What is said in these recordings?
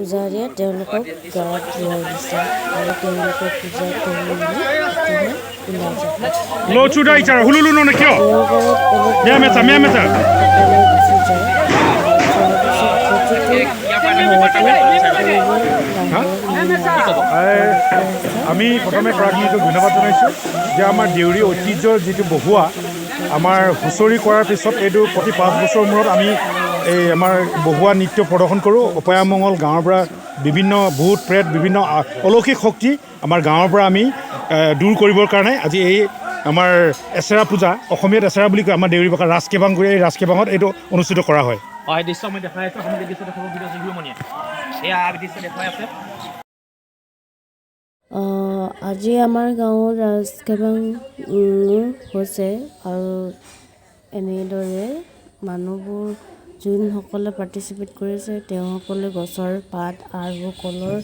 পূজাৰীয়ে তেওঁলোকক গাত ধুৱাই দিছে আৰু তেওঁলোকে পূজা কৰি মেলি এতিয়া ওলাই যাব। আমি প্ৰথমে প্ৰাজ্ঞীক ধন্যবাদ জনাইছোঁ যে আমাৰ দেউৰী ঐতিহ্যৰ যিটো বহুৱা আমাৰ হুঁচৰি কৰাৰ পিছত এইটো প্ৰতি 5 বছৰৰ মূৰত আমি এই আমাৰ বহুৱা নৃত্য প্ৰদৰ্শন কৰোঁ। অপয়ামঙ্গল গাঁৱৰ পৰা বিভিন্ন ভূত প্ৰেত বিভিন্ন অলৌকিক শক্তি আমাৰ গাঁৱৰ পৰা আমি দূৰ কৰিবৰ কাৰণে আজি এই আমাৰ এচেৰা পূজা, অসমীয়াত এচেৰা বুলি কয়, আমাৰ দেউৰী ভাষাত ৰাজকেবাং কৰি এই ৰাজকেবাঙত এইটো অনুষ্ঠিত কৰা হয়। দৃশ্য মই দেখাই আছোঁ, আপুনি দৃশ্য দেখাব ভিডিঅ' এয়া দৃশ্য দেখুৱাই আছে। আজি আমাৰ গাঁৱৰ ৰাজকেবাং হৈছে আৰু এনেদৰে মানুহবোৰ যোনসকলে পাৰ্টিচিপেট কৰিছে তেওঁসকলে গছৰ পাত আৰু কলৰ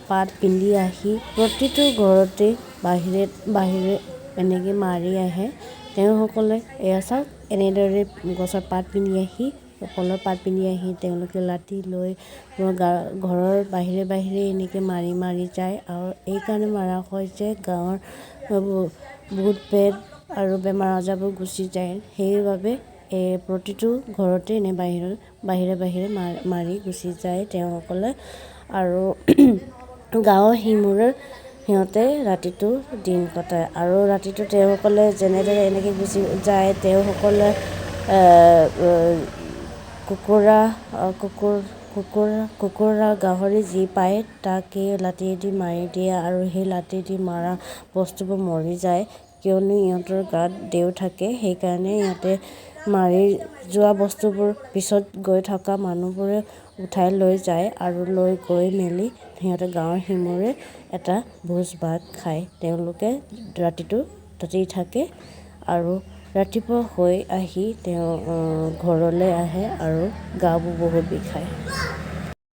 পাত পিন্ধি আহি প্ৰতিটো ঘৰতে বাহিৰে এনেকৈ মাৰি আহে। তেওঁসকলে এয়া চাওক এনেদৰে গছৰ পাত পিন্ধি আহি কলৰ পাত পিন্ধি আহি তেওঁলোকে লাঠি লৈ ঘৰৰ বাহিৰে এনেকৈ মাৰি যায় আৰু এইকাৰণে মাৰা হয় যে গাঁৱৰ ভূত প্ৰেত আৰু বেমাৰ আজাৰবোৰ গুচি যায়। সেইবাবে প্ৰতিটো ঘৰতে এনে বাহিৰে মাৰি গুচি যায় তেওঁসকলে আৰু গাঁৱৰ সিমূৰে সিহঁতে ৰাতিটো দিন কটায় আৰু ৰাতিটো তেওঁসকলে যেনেদৰে এনেকৈ গুচি যায় তেওঁসকলে কুকুৰা গাহৰি যি পায় তাকে লাঠিয়েদি মাৰি দিয়ে আৰু সেই লাঠিয়েদি মাৰা বস্তুবোৰ মৰি যায়, কিয়নো ইহঁতৰ গাত দেউ থাকে। সেইকাৰণে ইহঁতে মাৰি যোৱা বস্তুবোৰ পিছত গৈ থকা মানুহবোৰে উঠাই লৈ যায় আৰু লৈ গৈ মেলি সিহঁতে গাঁৱৰ সিমূৰে এটা ভোজ ভাত খায়। তেওঁলোকে ৰাতিটো তাতেই থাকে আৰু ৰাতিপুৱা হৈ আহি তেওঁ ঘৰলৈ আহে আৰু গাবোৰ বহুত বিষায়।